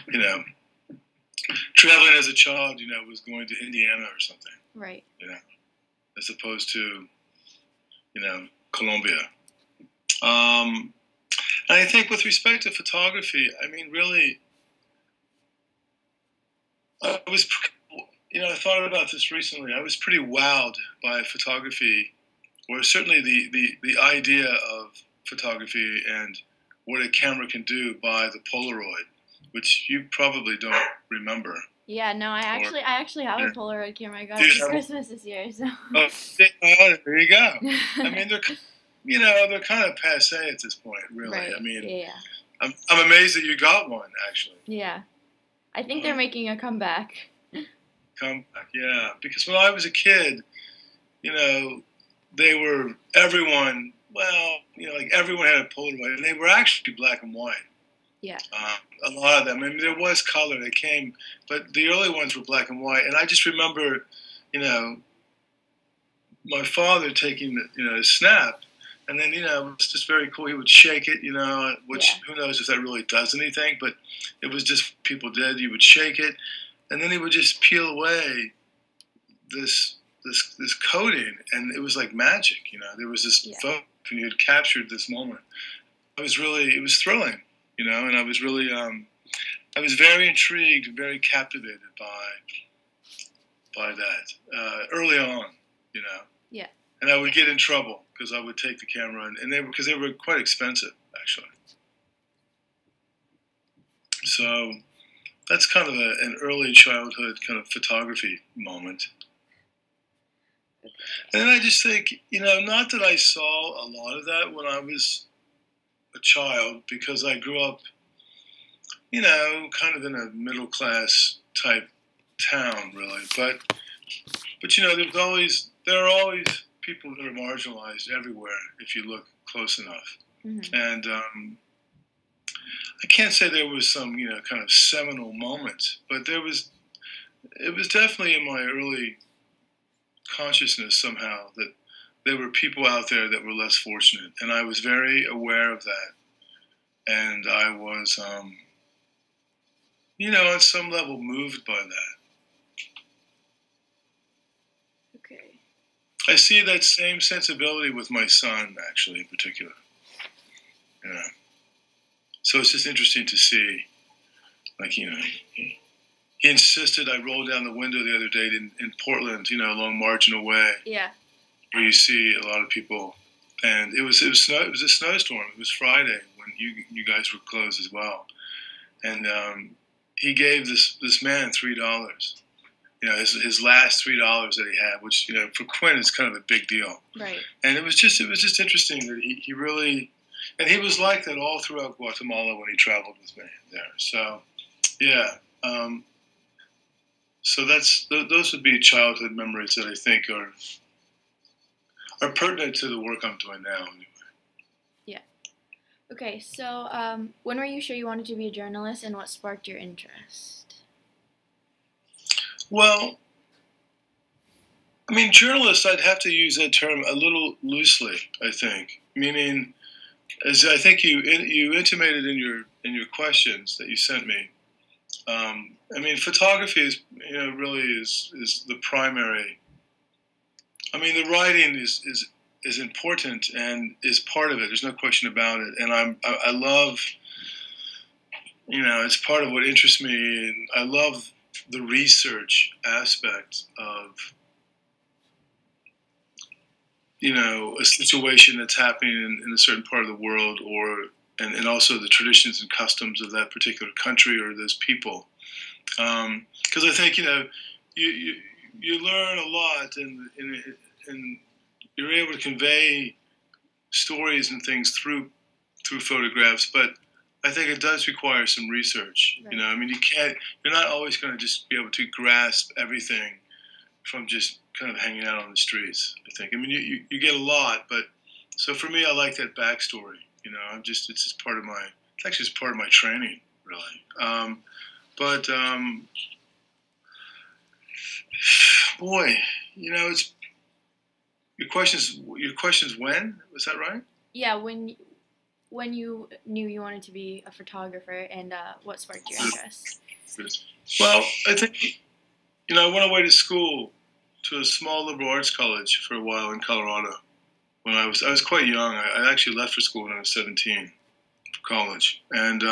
you know, traveling as a child, was going to Indiana or something, Right. as opposed to, Colombia. And I think with respect to photography, I mean, really, I was, I thought about this recently. I was pretty wowed by photography, or certainly the idea of photography and what a camera can do by the Polaroid, which you probably don't remember. Yeah, no, I actually have a Polaroid camera. I got it for Christmas this year. So. Oh, there you go. I mean, they're kind of passé at this point, really. Right. I mean, yeah. I'm amazed that you got one, actually. Yeah, I think they're making a comeback. Comeback, yeah. Because when I was a kid, everyone had a Polaroid, and they were actually black and white. Yeah. A lot of them. I mean, there was color that came, but the early ones were black and white. And I just remember, my father taking a snap, and then, it was just very cool. He would shake it, which who knows if that really does anything, but it was just people did. You would shake it, and then he would just peel away this coating, and it was like magic. There was this photo, and you had captured this moment. It was thrilling, and I was really, I was very intrigued, very captivated by that early on, Yeah. And I would get in trouble because I would take the camera, and they were quite expensive, actually. So that's kind of an early childhood kind of photography moment. And then I just think, not that I saw a lot of that when I was a child, because I grew up, kind of in a middle class type town, really. But there are always people that are marginalized everywhere if you look close enough. Mm-hmm. And I can't say there was some, kind of seminal moment, but it was definitely in my early consciousness somehow that there were people out there that were less fortunate, and I was very aware of that, and I was, on some level moved by that. Okay. I see that same sensibility with my son, actually, in particular. So it's just interesting to see, like, he insisted I roll down the window the other day in Portland, along Marginal Way. Yeah. Where you see a lot of people, and it was a snowstorm. It was Friday when you guys were closed as well, and he gave this man $3. His last $3 that he had, which for Quinn is kind of a big deal. Right. And it was just interesting that he really, and he was like that all throughout Guatemala when he traveled with me there. So, yeah. So those would be childhood memories that I think are pertinent to the work I'm doing now, anyway. Yeah. Okay, so when were you sure you wanted to be a journalist, and what sparked your interest? Well, I mean, journalist, I'd have to use that term a little loosely, I think. Meaning, as I think you intimated in your questions that you sent me, I mean, photography is, really is the primary. I mean, the writing is important and is part of it. There's no question about it. And I love, it's part of what interests me. And I love the research aspect of, a situation that's happening in a certain part of the world, and also the traditions and customs of that particular country or those people. Because I think, you learn a lot, and you're able to convey stories and things through photographs, but I think it does require some research. Right. I mean, you're not always going to just be able to grasp everything from just kind of hanging out on the streets, I think. I mean, you get a lot, but so for me, I like that backstory. It's just part of my training, really. But boy, it's your question's when? Was that right? Yeah, when when you knew you wanted to be a photographer, and what sparked your interest? Well, I think, I went away to school to a small liberal arts college for a while in Colorado. When I was quite young. I actually left for school when I was 17 for college, and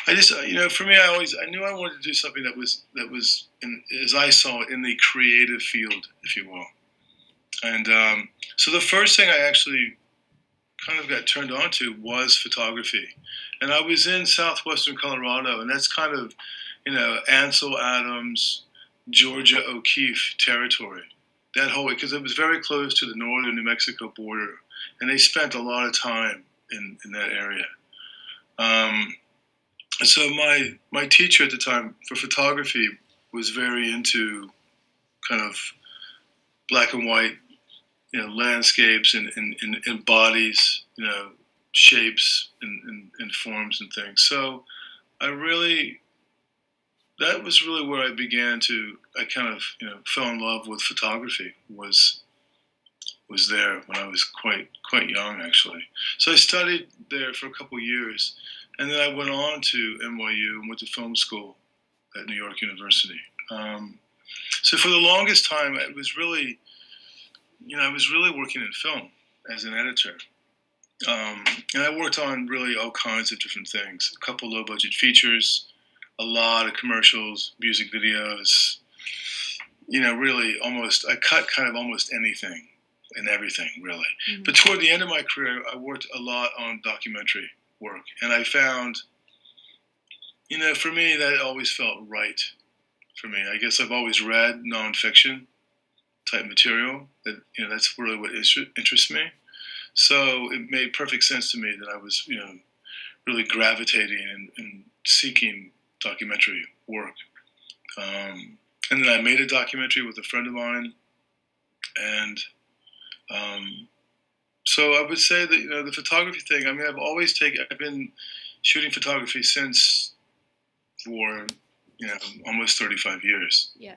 I just, for me, I knew I wanted to do something that was as I saw it, in the creative field, if you will. And so the first thing I actually kind of got turned on to was photography. And I was in southwestern Colorado, and that's kind of, Ansel Adams, Georgia O'Keeffe territory. That whole, because it was very close to the northern New Mexico border, and they spent a lot of time in that area. And so my teacher at the time for photography was very into kind of black and white, landscapes and bodies, shapes and forms and things. So that was really where I kind of, fell in love with photography, was there when I was quite young, actually. So I studied there for a couple of years, and then I went on to NYU and went to film school at New York University. So for the longest time, I was really working in film as an editor. And I worked on really all kinds of different things. A couple low-budget features, a lot of commercials, music videos. Really I cut kind of almost anything and everything, really. Mm-hmm. But toward the end of my career, I worked a lot on documentary work. And I found, for me, that always felt right for me. I guess I've always read nonfiction type material. That's really what interests me. So it made perfect sense to me that I was, really gravitating and seeking documentary work. And then I made a documentary with a friend of mine. And so I would say that, the photography thing, I've been shooting photography since for, almost 35 years. Yeah.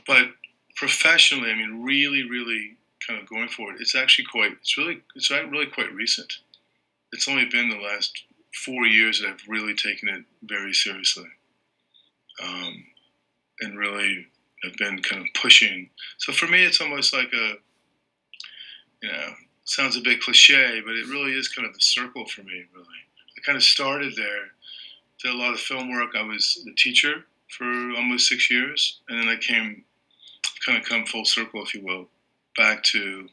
But professionally, really, really kind of going for it, it's really quite recent. It's only been the last 4 years that I've really taken it very seriously. And really have been kind of pushing. So for me, it's almost like sounds a bit cliche, but it really is kind of a circle for me, really. I kind of started there, did a lot of film work. I was the teacher for almost 6 years, and then I come full circle, if you will, back to,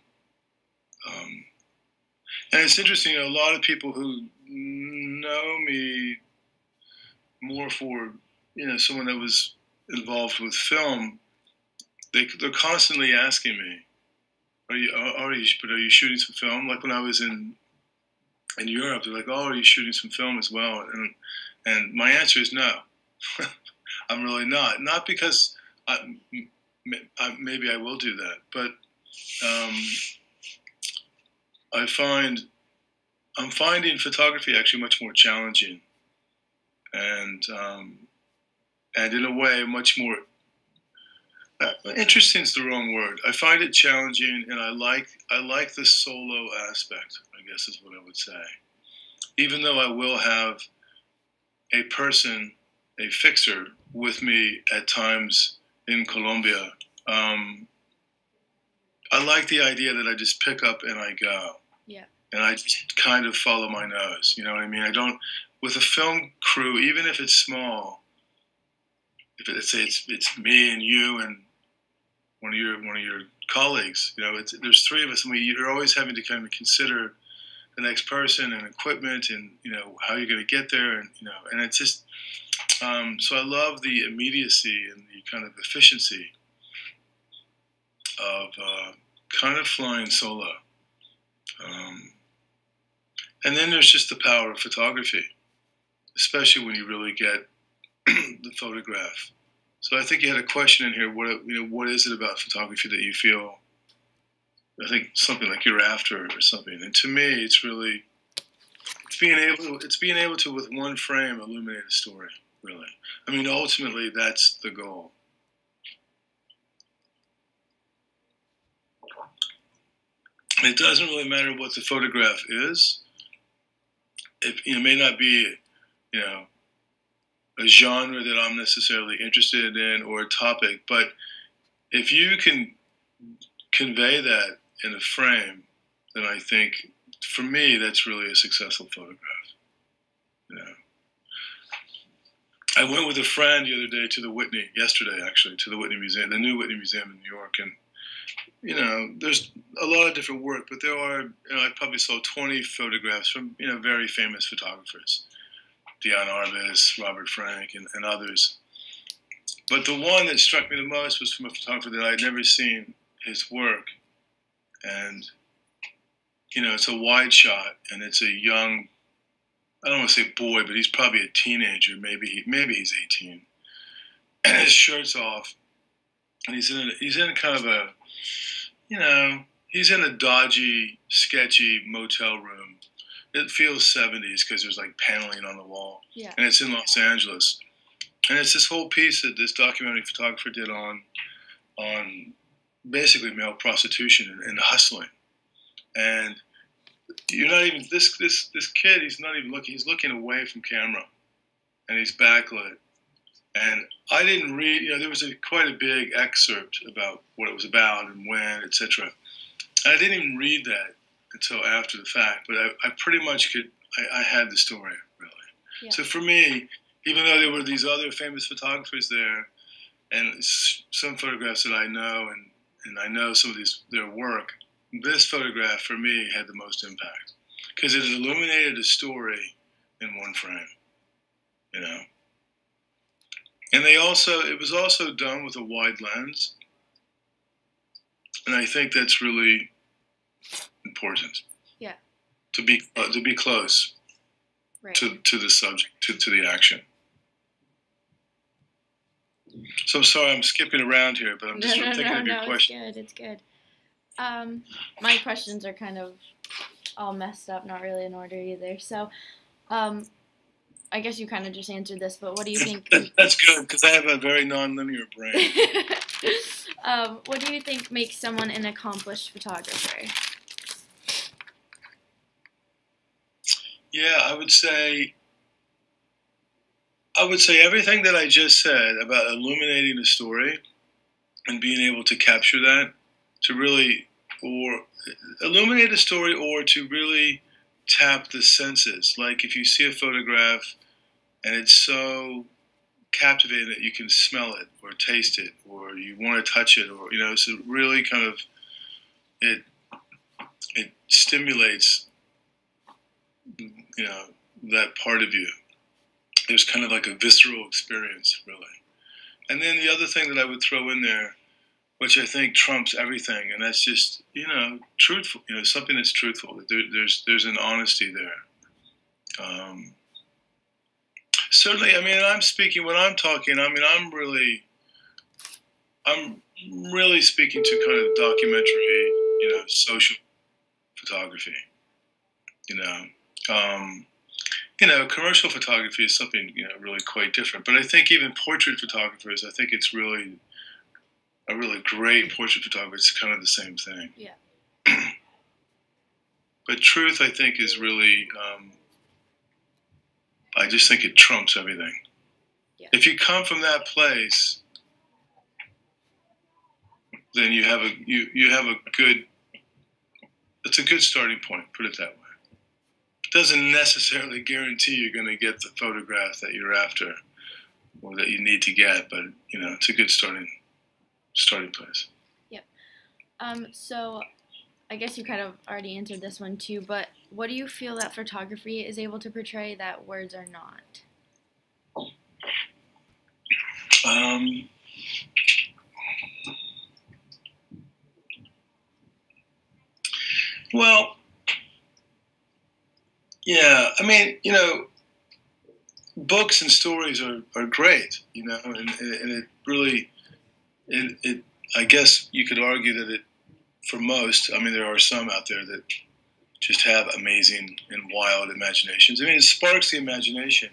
and it's interesting, a lot of people who know me more for, someone that was involved with film, they're constantly asking me, are you shooting some film? Like when I was in Europe, they're like, oh, are you shooting some film as well? And my answer is no. I'm really not. Not because maybe I will do that, but I'm finding photography actually much more challenging, and in a way much more interesting is the wrong word. I find it challenging, and I like the solo aspect, I guess is what I would say. Even though I will have a person, a fixer, with me at times in Colombia, I like the idea that I just pick up and I go. Yeah. And I just kind of follow my nose. You know what I mean? I don't, with a film crew, even if it's small, if let's say it's me and you and one of your colleagues, there's three of us, and you're always having to kind of consider the next person and equipment and how you're going to get there, and and it's just so I love the immediacy and the kind of efficiency of kind of flying solo. And then there's just the power of photography, especially when you really get the photograph. So I think you had a question in here. What is it about photography that you feel? I think something like you're after or something. And to me, it's being able to with one frame illuminate a story. Really, ultimately that's the goal. It doesn't really matter what the photograph is. It may not be, you know, a genre that I'm necessarily interested in or a topic, but if you can convey that in a frame, then I think, for me, that's really a successful photograph. You know, I went with a friend the other day to the Whitney, yesterday actually, to the Whitney Museum, the new Whitney Museum in New York, and there's a lot of different work, but there are, I probably saw 20 photographs from, very famous photographers, Dion Arbus, Robert Frank, and others. But the one that struck me the most was from a photographer that I'd never seen his work. And, it's a wide shot, and it's a young, I don't want to say boy, but he's probably a teenager. Maybe he's 18. And his shirt's off, and he's in kind of a, he's in a dodgy, sketchy motel room. It feels 70s because there's like paneling on the wall. Yeah. And it's in Los Angeles. And it's this whole piece that this documentary photographer did on basically male prostitution and hustling. And you're not even, this kid, he's not even looking, he's looking away from camera. And he's backlit. And I didn't read, there was quite a big excerpt about what it was about and when, etc. And I didn't even read that until after the fact, but I pretty much I had the story, really. Yeah. So for me, even though there were these other famous photographers there, and some photographs that I know, and I know some of their work, this photograph for me had the most impact because it illuminated a story in one frame, And it was also done with a wide lens, and I think that's really important. Yeah. To be close. Right. To the subject, to the action. So I'm sorry, I'm skipping around here, but I'm just thinking of your question. It's good. My questions are kind of all messed up, not really in order either. So, I guess you kind of just answered this, but what do you think? That's good, because I have a very non-linear brain. What do you think makes someone an accomplished photographer? Yeah, I would say everything that I just said about illuminating a story and being able to capture that, to really, or illuminate a story, or to really tap the senses. Like if you see a photograph and it's so captivating that you can smell it or taste it or you want to touch it, or so really kind of it stimulates that part of you. There's kind of like a visceral experience, really. And then the other thing that I would throw in there, which I think trumps everything, and that's just, truthful, something that's truthful. There's an honesty there. Certainly, I'm speaking, when I'm talking, I'm really speaking to kind of documentary, social photography, commercial photography is something, really quite different. But I think even portrait photographers, I think it's really a really great portrait photographer. It's kind of the same thing. Yeah. But truth, I think, is really, I just think it trumps everything. Yeah. If you come from that place, then you have a good, it's a good starting point, put it that way. Doesn't necessarily guarantee you're going to get the photograph that you're after or that you need to get, but it's a good starting place. Yep. So I guess you kind of already answered this one too, but what do you feel that photography is able to portray that words are not? Well, yeah, books and stories are great, and it really, I guess you could argue that it, for most, there are some out there that just have amazing and wild imaginations. It sparks the imagination,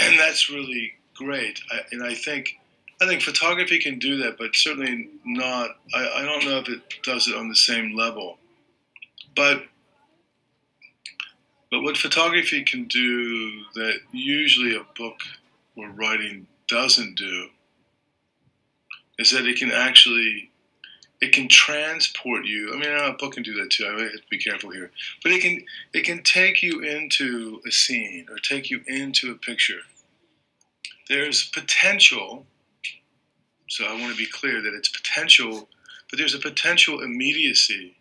and that's really great. I think photography can do that, but certainly not, I don't know if it does it on the same level. but what photography can do that usually a book or writing doesn't do is that it can transport you. I mean, a book can do that too. I have to be careful here, but it can take you into a scene or take you into a picture. There's potential. So I want to be clear that it's potential, but there's a potential immediacy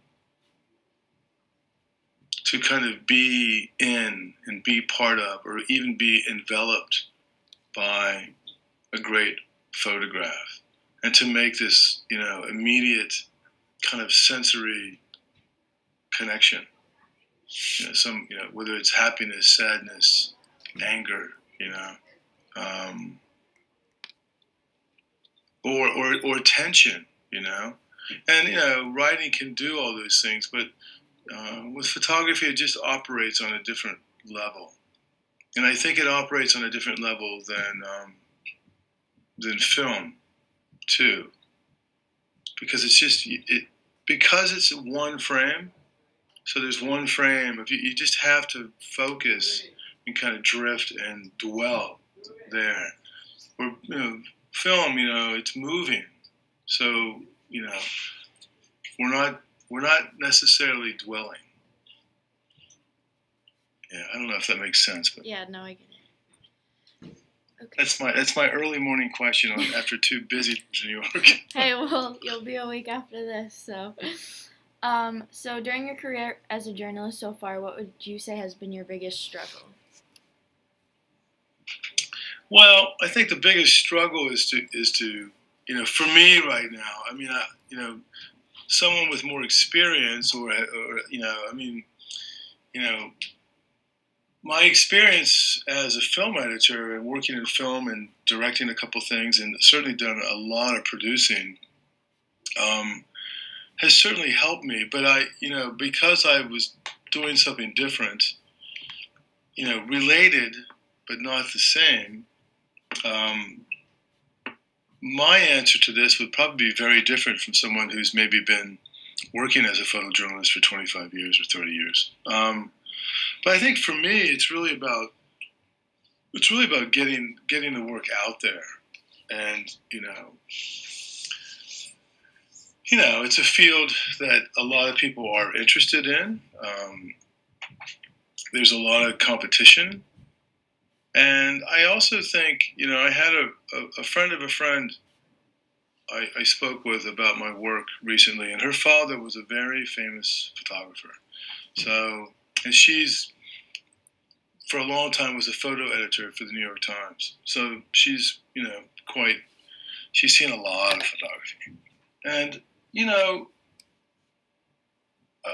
to kind of be in and be part of, or even be enveloped by a great photograph, and to make this, immediate kind of sensory connection. Whether it's happiness, sadness, anger, or tension, and writing can do all those things, but with photography, it just operates on a different level, and I think it operates on a different level than film, too, because because it's one frame. So there's one frame. If you just have to focus and kind of drift and dwell there. Or film, it's moving. So we're not necessarily dwelling. Yeah, I don't know if that makes sense, but yeah, no, I get it. Okay. That's my early morning question after 2 busy days in New York. Hey, well, you'll be awake after this, so. So during your career as a journalist so far, what would you say has been your biggest struggle? Well, I think the biggest struggle is to for me right now. I mean, someone with more experience, or my experience as a film editor and working in film and directing a couple things, and certainly done a lot of producing, has certainly helped me. But because I was doing something different, related but not the same, my answer to this would probably be very different from someone who's maybe been working as a photojournalist for 25 years or 30 years. But I think for me, it's really about getting the work out there, and it's a field that a lot of people are interested in. There's a lot of competition. And I also think, I had a friend of a friend I spoke with about my work recently, and her father was a very famous photographer. So, and she's, for a long time, was a photo editor for the New York Times. So she's, she's seen a lot of photography. And,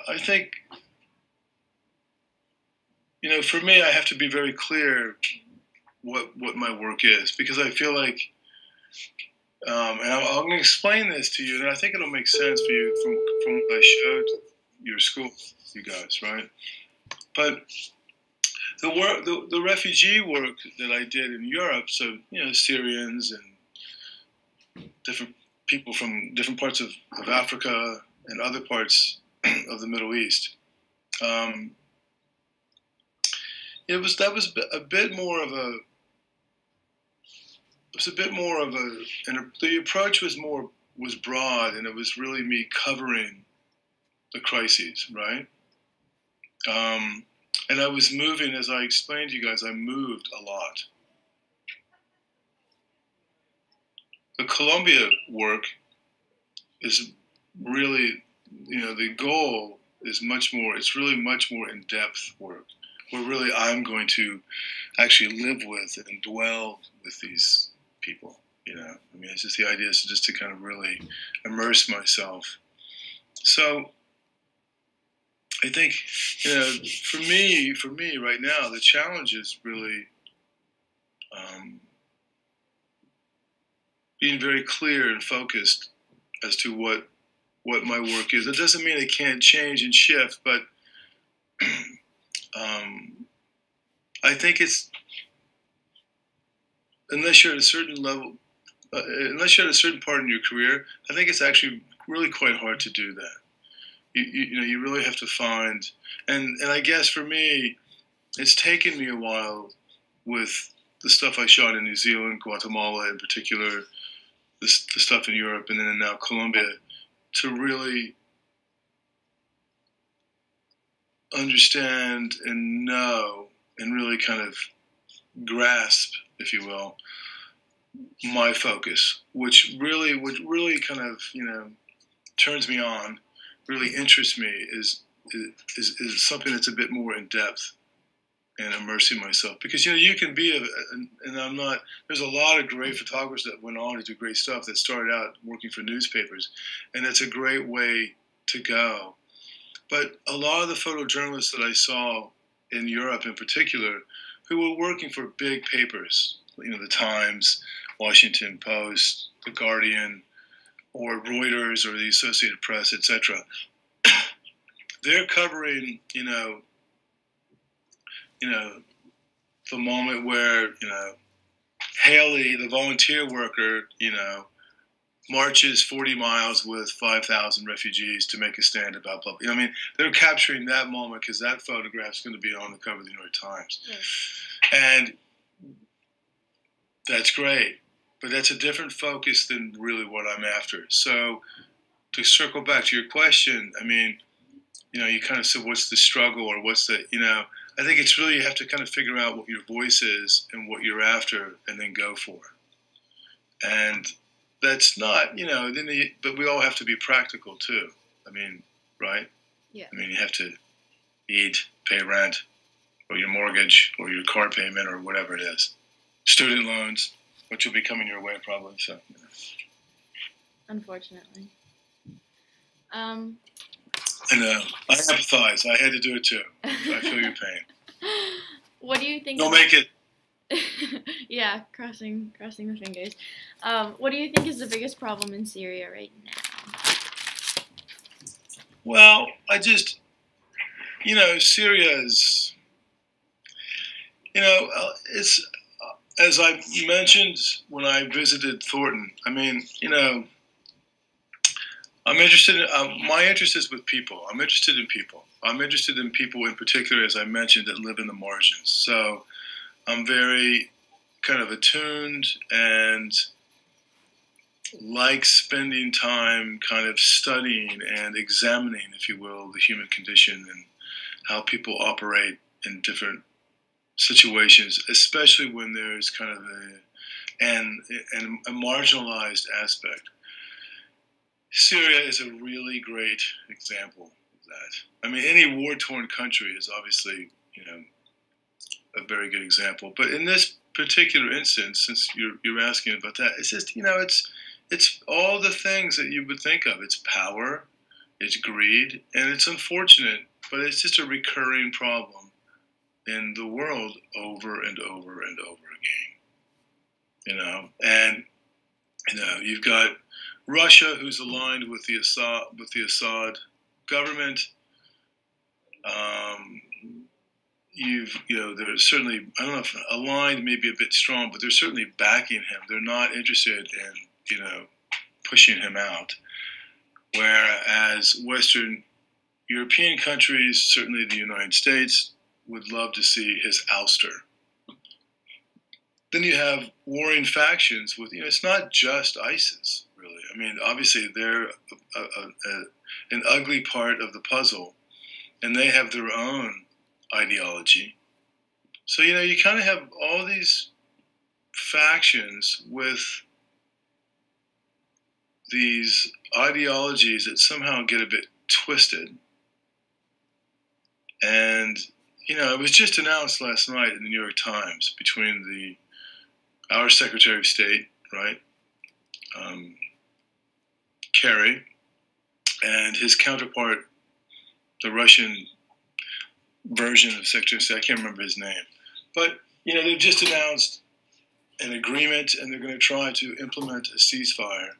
I think, for me, I have to be very clear what my work is, because I feel like, and I'm going to explain this to you, and I think it'll make sense for you from what I showed your school, you guys, right? But the refugee work that I did in Europe, so Syrians and different people from different parts of Africa and other parts of the Middle East. That was a bit more of a. It was a bit more of and the approach was broad, and it was really me covering the crises, right? And I was moving, as I explained to you guys, I moved a lot. The Colombia work is really, the goal is it's really much more in-depth work, where really I'm going to actually live with and dwell with these people, it's just the idea is just to kind of really immerse myself. So I think, for me right now, the challenge is really being very clear and focused as to what my work is. It doesn't mean it can't change and shift, but I think it's, unless you're at a certain level, unless you're at a certain part in your career, I think it's actually really quite hard to do that. you really have to find, and I guess for me, it's taken me a while with the stuff I shot in New Zealand, Guatemala in particular, the stuff in Europe, and then now Colombia, to really understand and know and really kind of grasp, if you will, my focus, which really kind of, turns me on, really interests me, is something that's a bit more in depth and immersing myself. Because, you can be, and I'm not, there's a lot of great photographers that went on to do great stuff that started out working for newspapers, and that's a great way to go. But a lot of the photojournalists that I saw in Europe in particular, who were working for big papers, the Times, Washington Post, The Guardian, or Reuters, or the Associated Press, etc., they're covering, the moment where, Haley, the volunteer worker, marches 40 miles with 5,000 refugees to make a stand about blah, blah. I mean, they're capturing that moment because that photograph's going to be on the cover of the New York Times. Yes. And that's great, but that's a different focus than really what I'm after. So to circle back to your question, I mean, you kind of said, what's the struggle, or what's the, I think it's really, you have to kind of figure out what your voice is and what you're after, and then go for it. And that's not, but we all have to be practical too. I mean, right? Yeah. I mean, you have to eat, pay rent, or your mortgage, or your car payment, or whatever it is. Student loans, which will be coming your way probably. So. Unfortunately. I know. I empathize. I had to do it too. I feel your pain. What do you think? Don't make it. Yeah, crossing the fingers. What do you think is the biggest problem in Syria right now? Well, Syria is, it's, as I mentioned when I visited Thornton, I mean, I'm interested in, my interest is with people. I'm interested in people. I'm interested in people in particular, as I mentioned, that live in the margins. So I'm very kind of attuned and like spending time kind of studying and examining, if you will, the human condition and how people operate in different situations, especially when there's kind of a marginalized aspect. Syria is a really great example of that. I mean, any war-torn country is obviously, a very good example. But in this particular instance, since you're asking about that, it's just, it's all the things that you would think of. It's power, it's greed, and it's unfortunate, but it's just a recurring problem in the world over and over and over again. And you've got Russia, who's aligned with the Assad government. They're certainly, I don't know if aligned may be a bit strong, but they're certainly backing him. They're not interested in, pushing him out. Whereas Western European countries, certainly the United States, would love to see his ouster. Then you have warring factions with, it's not just ISIS, really. I mean, obviously they're an ugly part of the puzzle, and they have their own ideology. So, you kind of have all these factions with these ideologies that somehow get a bit twisted. And, it was just announced last night in the New York Times between our Secretary of State, right, Kerry, and his counterpart, the Russian version of Secretary of State. I can't remember his name. But, they've just announced an agreement, and they're going to try to implement a ceasefire.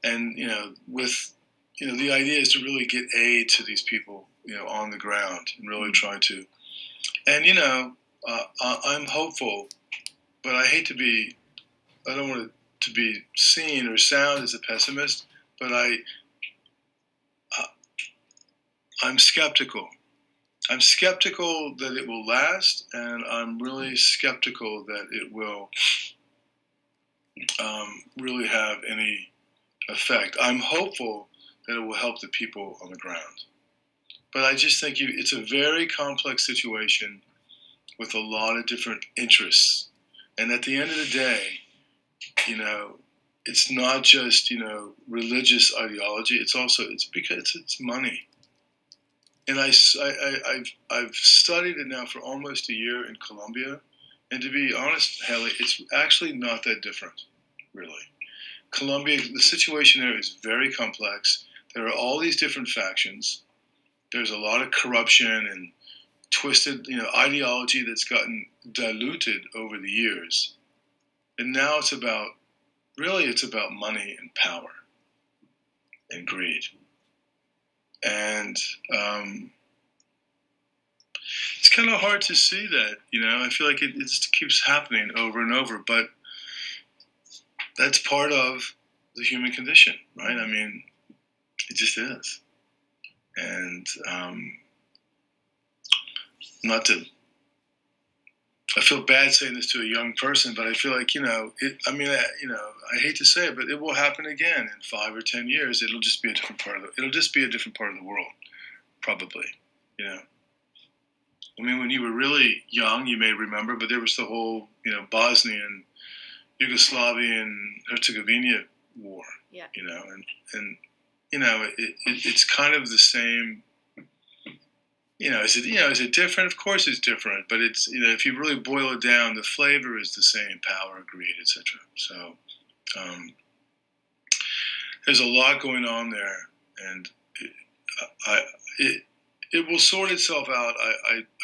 And, the idea is to really get aid to these people, on the ground, and really try to. And, I'm hopeful, but I don't want it to be seen or sound as a pessimist, but I'm skeptical. I'm skeptical that it will last, and I'm really skeptical that it will really have any effect. I'm hopeful that it will help the people on the ground. But I just think it's a very complex situation with a lot of different interests. And at the end of the day, it's not just, religious ideology. It's because it's money. And I've studied it now for almost a year in Colombia. And to be honest, Haley, it's actually not that different, really. Colombia, the situation there is very complex. There are all these different factions. There's a lot of corruption and twisted, ideology that's gotten diluted over the years. And now it's about money and power and greed. And it's kind of hard to see that, I feel like it just keeps happening over and over, but that's part of the human condition, right? I mean, it just is. And I feel bad saying this to a young person, but I feel like, I hate to say it, but it will happen again in 5 or 10 years. It'll just be a different part of the world, probably, I mean, when you were really young, you may remember, but there was the whole, Bosnian, Yugoslavian, Herzegovina war, yeah. And it's kind of the same. Is it different? Of course it's different, but it's, if you really boil it down, the flavor is the same: power, greed, etc. So there's a lot going on there, and it will sort itself out,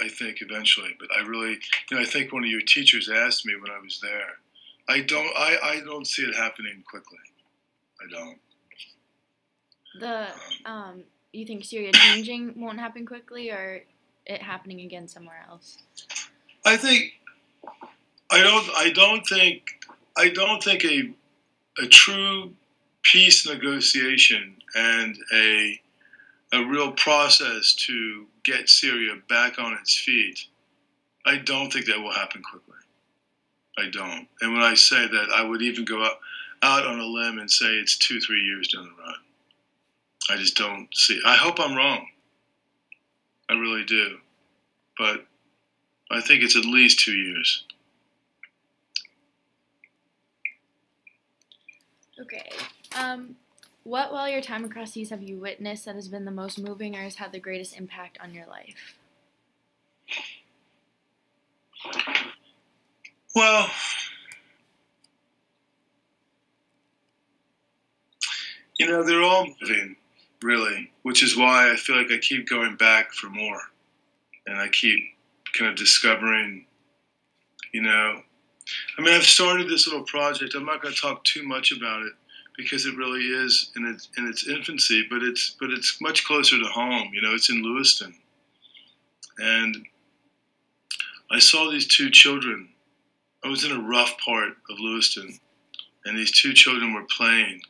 I think, eventually. But I really, I think one of your teachers asked me when I was there. I don't see it happening quickly. I don't. You think Syria changing won't happen quickly, or it happening again somewhere else? I don't think a true peace negotiation and a real process to get Syria back on its feet, I don't think that will happen quickly. I don't. And when I say that, I would even go out on a limb and say it's 2-3 years down the road. I just don't see. I hope I'm wrong. I really do. But I think it's at least 2 years. Okay. What, while your time across seas, have you witnessed that has been the most moving or has had the greatest impact on your life? Well, they're all moving, really, which is why I feel like I keep going back for more. And I keep kind of discovering, I've started this little project. I'm not going to talk too much about it because it really is in its infancy, but it's much closer to home. It's in Lewiston. And I saw these 2 children. I was in a rough part of Lewiston, and these 2 children were playing.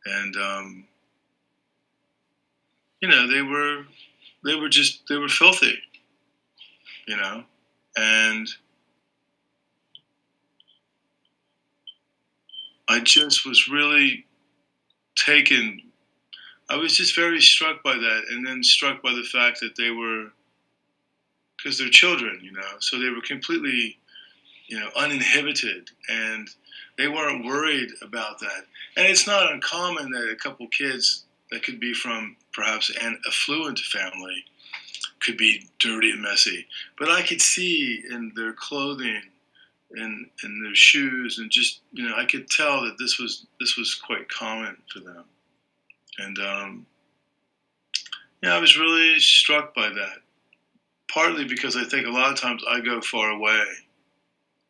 And, they were filthy, and I just was really taken. I was just very struck by that, and then struck by the fact that because they're children, so they were completely, uninhibited, and they weren't worried about that. And it's not uncommon that a couple kids that could be from perhaps an affluent family could be dirty and messy. But I could see in their clothing and in their shoes, and just, I could tell that this was quite common for them. And I was really struck by that. Partly because I think a lot of times I go far away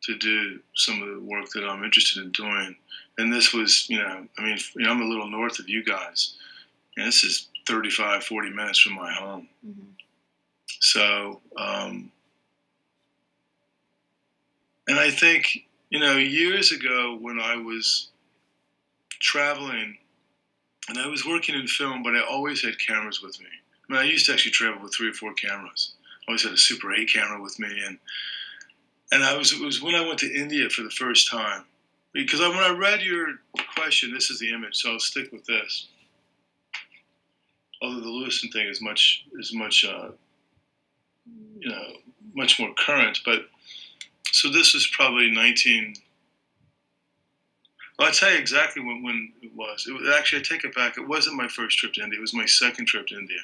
to do some of the work that I'm interested in doing. And this was, I'm a little north of you guys. And this is 35, 40 minutes from my home. Mm-hmm. So, and I think, years ago when I was traveling, and I was working in film, but I always had cameras with me. I mean, I used to actually travel with 3 or 4 cameras. I always had a Super 8 camera with me, and it was when I went to India for the first time. Because when I read your question, this is the image, so I'll stick with this. Although the Lewiston thing is much much more current. But so this was probably 19. Well, I'll tell you exactly when it was. Actually, I take it back. It wasn't my first trip to India. It was my second trip to India.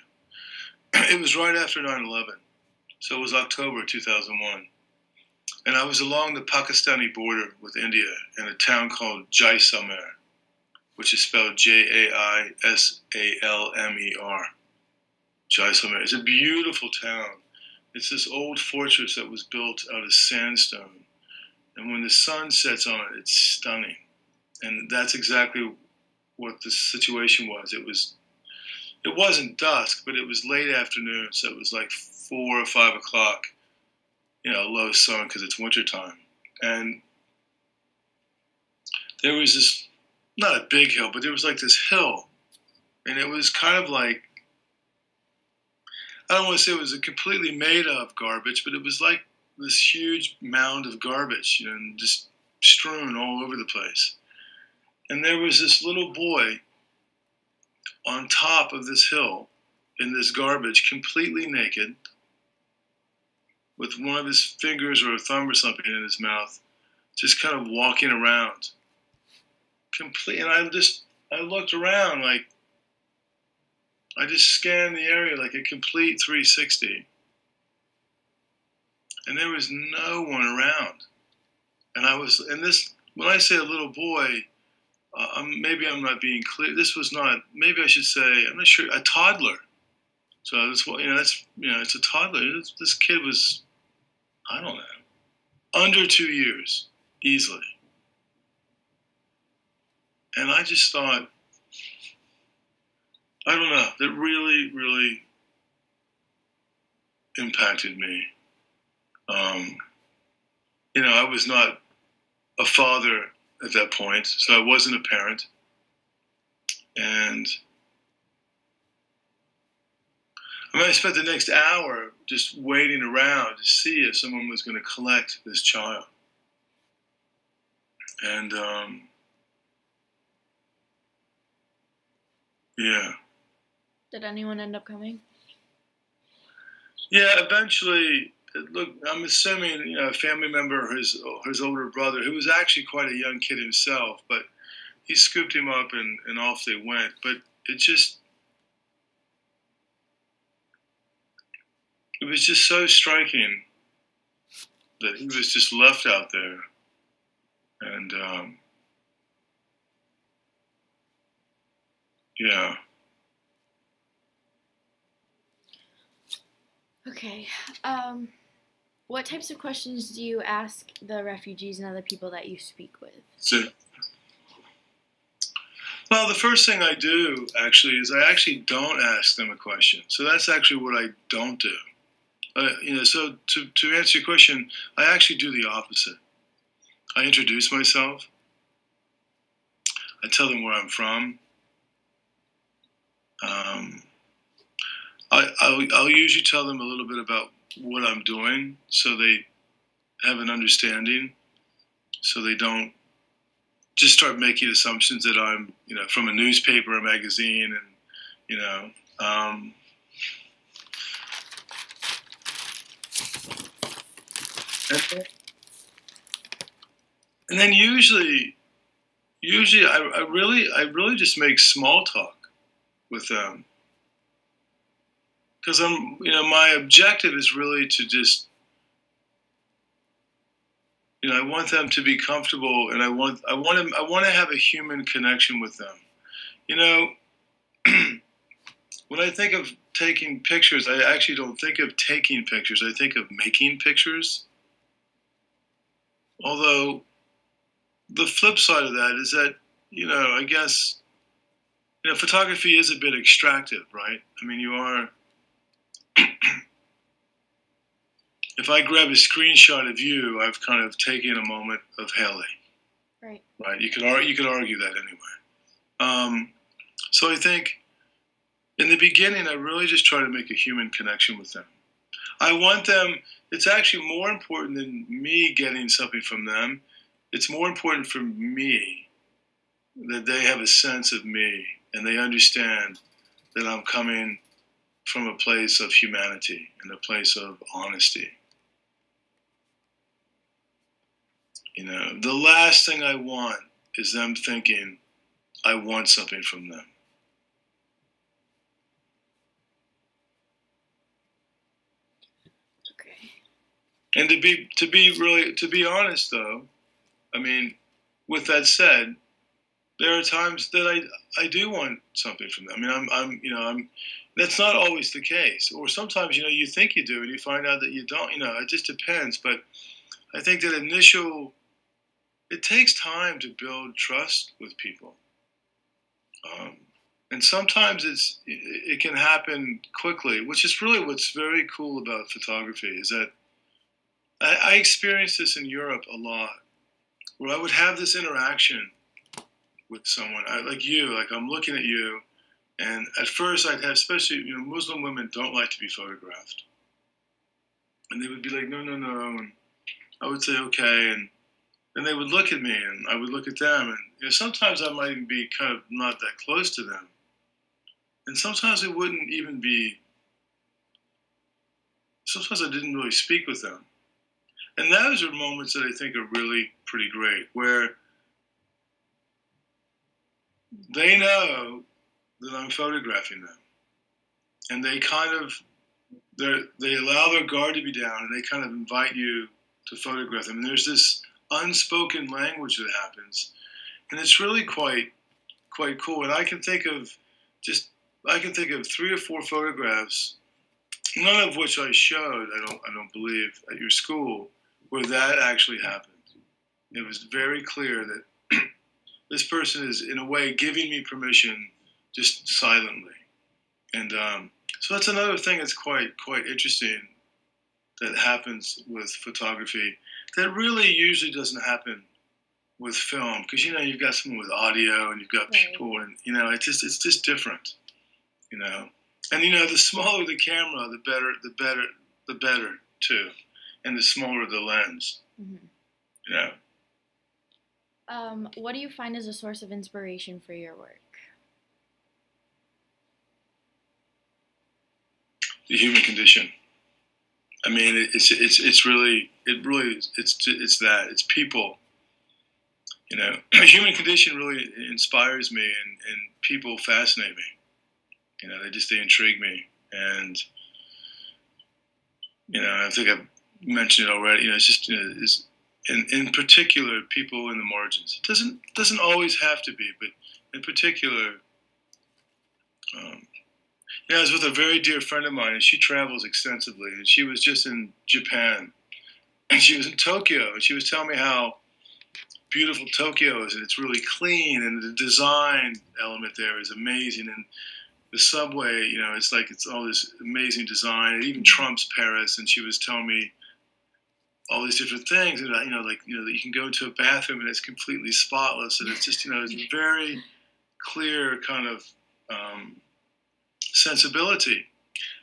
It was right after 9/11. So it was October 2001. And I was along the Pakistani border with India in a town called Jaisalmer, which is spelled Jaisalmer. Jaisalmer. It's a beautiful town. It's this old fortress that was built out of sandstone. And when the sun sets on it, it's stunning. And that's exactly what the situation was. It wasn't dusk, but it was late afternoon, so it was like 4 or 5 o'clock, low sun because it's wintertime. And there was this, not a big hill, but there was like this hill. And it was kind of like, I don't want to say it was completely made of garbage, but it was like this huge mound of garbage, and just strewn all over the place. And there was this little boy on top of this hill in this garbage, completely naked, with one of his fingers or a thumb or something in his mouth, just kind of walking around. And I looked around, like, I just scanned the area like a complete 360. And there was no one around. When I say a little boy, maybe I'm not being clear. This was not, maybe I should say, I'm not sure, a toddler. So it's a toddler. This kid was, I don't know, under 2 years, easily. And I just thought, I don't know, that really, really impacted me. I was not a father at that point, so I wasn't a parent. And I spent the next hour just waiting around to see if someone was going to collect this child. And, yeah. Did anyone end up coming? Yeah, eventually, look, I'm assuming, a family member, his older brother, who was actually quite a young kid himself, but he scooped him up and off they went. But it was just so striking that he was just left out there. And, yeah. Okay. What types of questions do you ask the refugees and other people that you speak with? Well, the first thing I do, actually, is I actually don't ask them a question. So that's actually what I don't do. So to answer your question, I actually do the opposite. I introduce myself. I tell them where I'm from. I'll usually tell them a little bit about what I'm doing, so they have an understanding, so they don't just start making assumptions that I'm, from a newspaper or magazine, and and then usually I really just make small talk with them. Because my objective is really to just, I want them to be comfortable, and I want to have a human connection with them. When I think of taking pictures, I actually don't think of taking pictures. I think of making pictures. Although the flip side of that is that, I guess, photography is a bit extractive, right? I mean, you are. If I grab a screenshot of you, I've kind of taken a moment of Haley. Right. Right. You could argue that anyway. So I think in the beginning, I really just try to make a human connection with them. I want them, it's actually more important than me getting something from them. It's more important for me that they have a sense of me and they understand that I'm coming from a place of humanity and a place of honesty. You know, the last thing I want is them thinking I want something from them. Okay. And to be honest though, I mean, with that said, there are times that I do want something from them. I mean, I'm that's not always the case. Or sometimes, you know, you think you do and you find out that you don't. You know, it just depends. But I think that it takes time to build trust with people. And sometimes it can happen quickly, which is really what's very cool about photography is that I experienced this in Europe a lot, where I would have this interaction with someone, like you, like I'm looking at you, and at first I'd have, especially, you know, Muslim women don't like to be photographed. And they would be like, no, no, no. And I would say, okay. And then they would look at me and I would look at them. And you know, sometimes I might even be kind of not that close to them. And sometimes it wouldn't even be, sometimes I didn't really speak with them. And those are moments that I think are really pretty great, where they know that I'm photographing them. And they kind of, they allow their guard to be down and they kind of invite you to photograph them. And there's this unspoken language that happens. And it's really quite cool. And I can think of 3 or 4 photographs, none of which I showed, I don't believe, at your school, where that actually happened. It was very clear that this person is, in a way, giving me permission just silently. And so that's another thing that's quite interesting that happens with photography that really usually doesn't happen with film, because, you know, you've got someone with audio and you've got people, and, you know, it's just different, you know. And, you know, the smaller the camera, the better too, and the smaller the lens. Mm-hmm. Yeah. What do you find as a source of inspiration for your work? The human condition. I mean, it's really that. It's people. You know, the human condition really inspires me, and people fascinate me. You know, they intrigue me, and you know, I think I've mentioned it already. You know, it's just, you know, in particular, people in the margins. It doesn't always have to be, but in particular, you know, I was with a very dear friend of mine, and she travels extensively, and she was just in Japan, and she was in Tokyo, and she was telling me how beautiful Tokyo is, and it's really clean, and the design element there is amazing, and the subway, you know, it's like it's all this amazing design. It even trumps Paris, and she was telling me all these different things, and you know, like, you know, that you can go into a bathroom and it's completely spotless, and it's just, you know, it's a very clear kind of sensibility.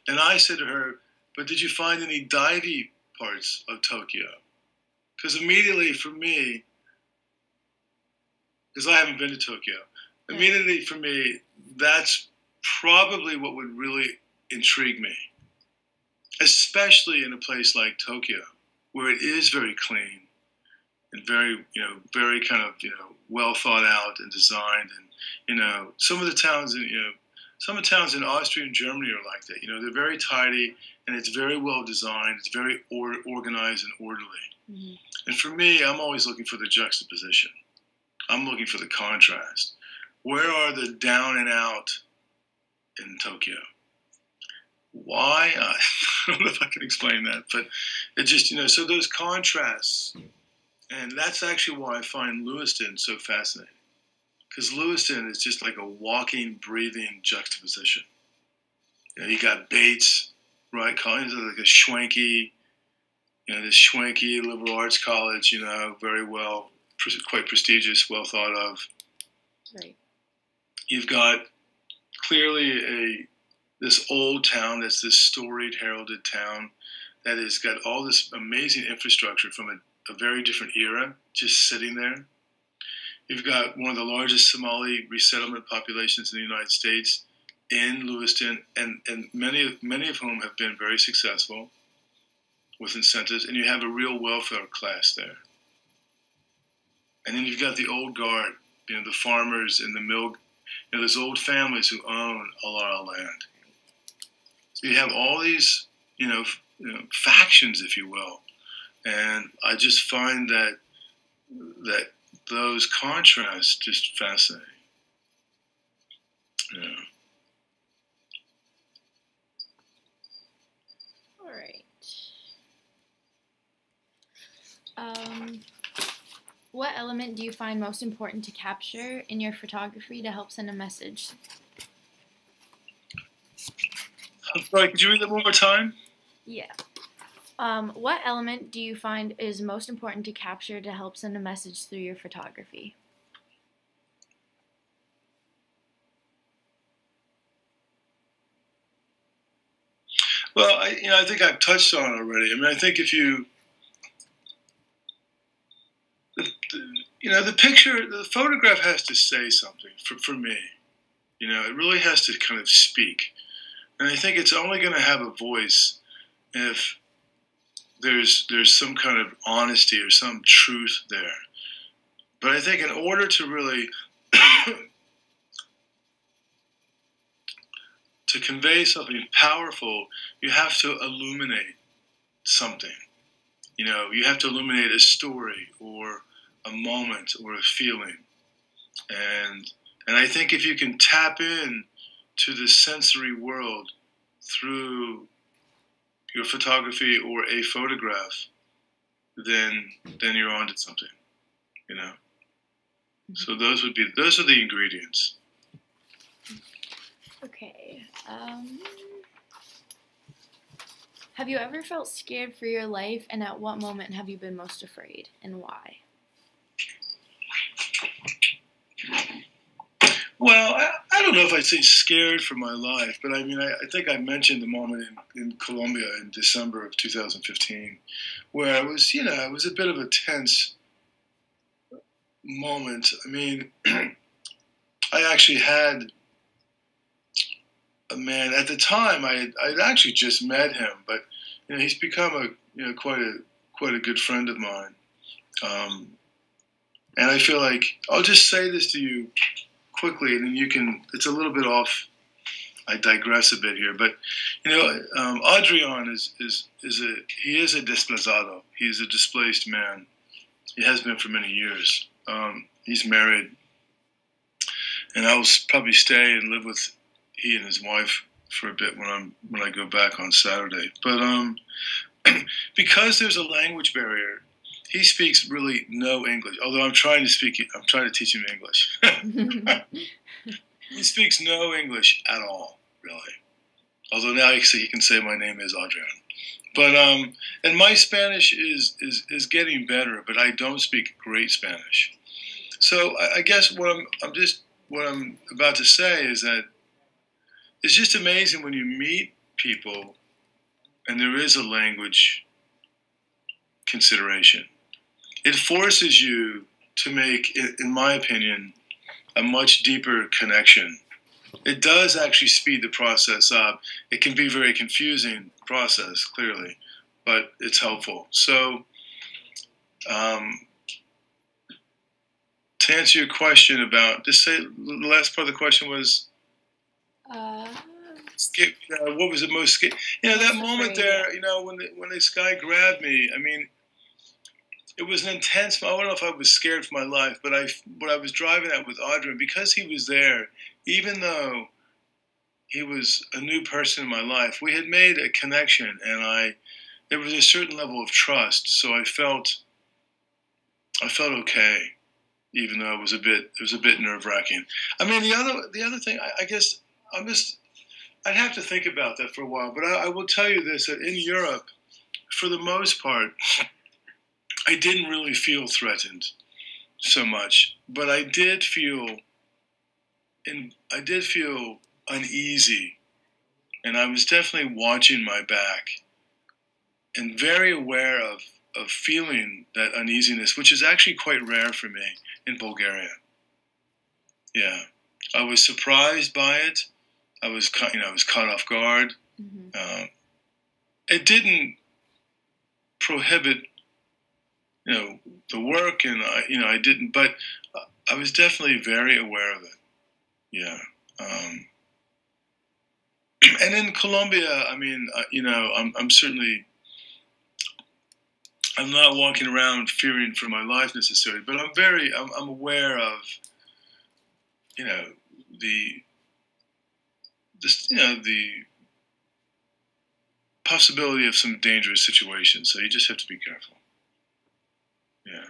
And I said to her, "But did you find any divey parts of Tokyo?" Because immediately for me, because I haven't been to Tokyo, immediately for me, that's probably what would really intrigue me, especially in a place like Tokyo, where it is very clean and very, you know, very kind of, you know, well thought out and designed. And, you know, some of the towns in Austria and Germany are like that. You know, they're very tidy and it's very well designed. It's very organized and orderly. Mm-hmm. And for me, I'm always looking for the juxtaposition. I'm looking for the contrast. Where are the down and out in Tokyo? Why? I don't know if I can explain that, but it just, you know, so those contrasts, and that's actually why I find Lewiston so fascinating, because Lewiston is just like a walking, breathing juxtaposition. You know, you got Bates, right, college, like a schwanky, you know, this schwanky liberal arts college, you know, very well, quite prestigious, well thought of. Right. You've got clearly this old town that's this storied, heralded town that has got all this amazing infrastructure from a very different era just sitting there. You've got one of the largest Somali resettlement populations in the United States in Lewiston, and many of whom have been very successful with incentives, and you have a real welfare class there. And then you've got the old guard, the farmers and the mill, those old families who own a lot of land. So you have all these, factions, if you will. And I just find that those contrasts just fascinating. Yeah. All right. What element do you find most important to capture in your photography to help send a message? I'm sorry, could you read that one more time? Yeah. What element do you find is most important to capture to help send a message through your photography? Well, I think I've touched on it already. I mean, I think if the photograph has to say something for me. It really has to kind of speak. And I think it's only going to have a voice if there's some kind of honesty or some truth there. But I think in order to really to convey something powerful, you have to illuminate something. You have to illuminate a story or a moment or a feeling. And I think if you can tap in to the sensory world through your photography or a photograph, then you're onto something, So those are the ingredients. Okay. Have you ever felt scared for your life, and at what moment have you been most afraid, and why? Well, I don't know if I'd say scared for my life, but I mean, I think I mentioned the moment in Colombia in December of 2015, where it was a bit of a tense moment. I mean, I actually had a man at the time. I'd actually just met him, but he's become quite a good friend of mine. And I feel like I'll just say this to you quickly, and then you can. It's a little bit off. I digress a bit here, but Adrian is a desplazado. He is a displaced man. He has been for many years. He's married, and I'll probably stay and live with he and his wife for a bit when I go back on Saturday. But because there's a language barrier, he speaks really no English. Although I'm trying to teach him English. He speaks no English at all, really. Although now he can say my name is Adrian. But and my Spanish is getting better, but I don't speak great Spanish. So I guess what I'm about to say is that it's just amazing when you meet people and there is a language consideration. It forces you to make, in my opinion, a much deeper connection. It does actually speed the process up. It can be a very confusing process, clearly, but it's helpful. So, to answer your question about, just say the last part of the question was, what was the most scary? That moment there, when this guy grabbed me, I mean, it was an intense. I don't know if I was scared for my life, but what I was driving at with Audrey, because he was there, even though he was a new person in my life, we had made a connection, and there was a certain level of trust. So I felt okay, even though it was a bit nerve-wracking. I mean, the other thing, I guess I'd have to think about that for a while, but I will tell you this: that in Europe, for the most part, I didn't really feel threatened so much, but I did feel uneasy And I was definitely watching my back and very aware of feeling that uneasiness, which is actually quite rare for me in Bulgaria. Yeah. I was surprised by it. I was caught off guard. Mm-hmm. It didn't prohibit, the work, and I didn't, but I was definitely very aware of it. Yeah. And in Colombia, I mean, I'm certainly, I'm not walking around fearing for my life necessarily, but I'm aware of, the, the possibility of some dangerous situations. So you just have to be careful. Yeah.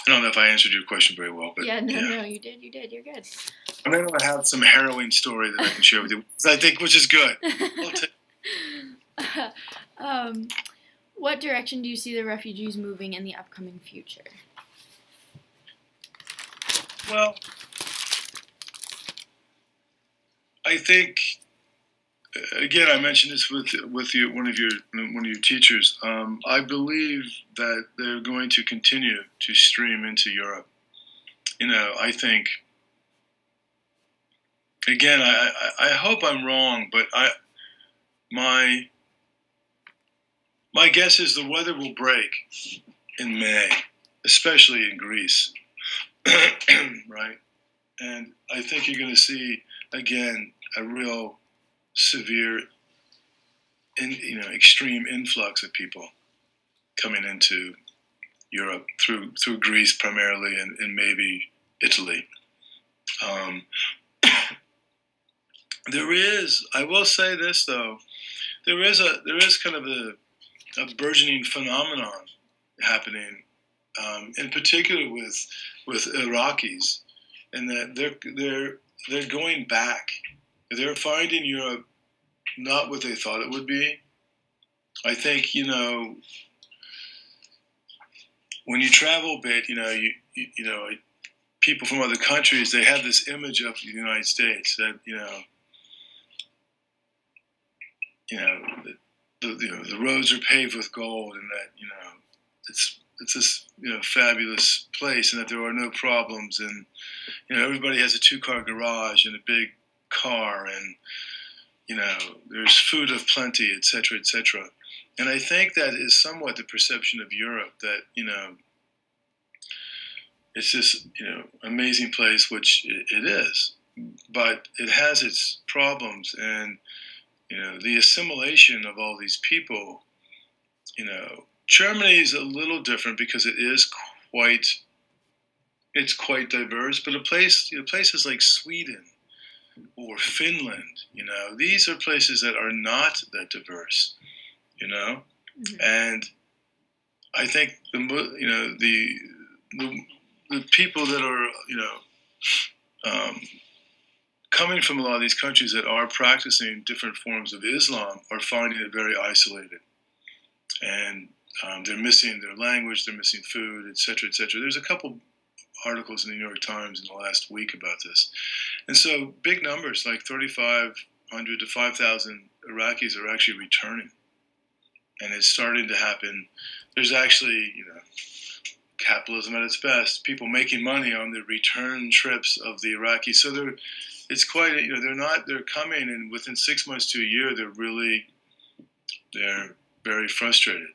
I don't know if I answered your question very well, but no, you did. You're good. I'm going to have some harrowing story that I can share with you, which is good. What direction do you see the refugees moving in the upcoming future? Well, I think, again, I mentioned this with one of your teachers. I believe that they're going to continue to stream into Europe. I think, again, I hope I'm wrong, but my guess is the weather will break in May, especially in Greece, right? And I think you're going to see again a real severe, extreme influx of people coming into Europe through Greece primarily, and maybe Italy. There is, I will say this though, there is kind of a burgeoning phenomenon happening, in particular with Iraqis, and that they're going back. They're finding Europe not what they thought it would be. I think, when you travel a bit, people from other countries, they have this image of the United States that the roads are paved with gold, and that it's this fabulous place, and that there are no problems, and everybody has a 2-car garage and a big car, and there's food of plenty, etc., etc. And I think that is somewhat the perception of Europe, that it's this amazing place, which it is, but it has its problems, and the assimilation of all these people. Germany is a little different because it's quite diverse, but places like Sweden or Finland, these are places that are not that diverse, mm-hmm. And I think the people that are coming from a lot of these countries that are practicing different forms of Islam are finding it very isolated, and they're missing their language, they're missing food, etc., etc. There's a couple articles in the New York Times in the last week about this, and so big numbers like 3,500 to 5,000 Iraqis are actually returning, and it's starting to happen. There's actually, capitalism at its best, people making money on the return trips of the Iraqis. So it's quite, they're coming, and within 6 months to a year, they're very frustrated,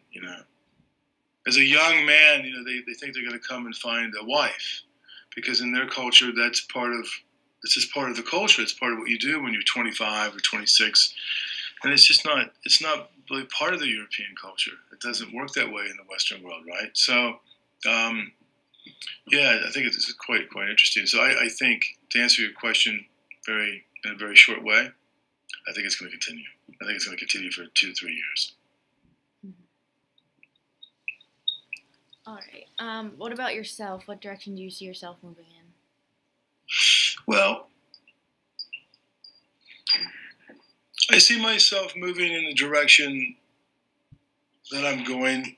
As a young man, they think they're going to come and find a wife, because in their culture, it's just part of the culture. It's part of what you do when you're 25 or 26. And it's not really part of the European culture. It doesn't work that way in the Western world, right? So, I think it's quite interesting. So I think, to answer your question in a very short way, I think it's going to continue. I think it's going to continue for 2 to 3 years. All right. What about yourself? What direction do you see yourself moving in? Well, I see myself moving in the direction that I'm going.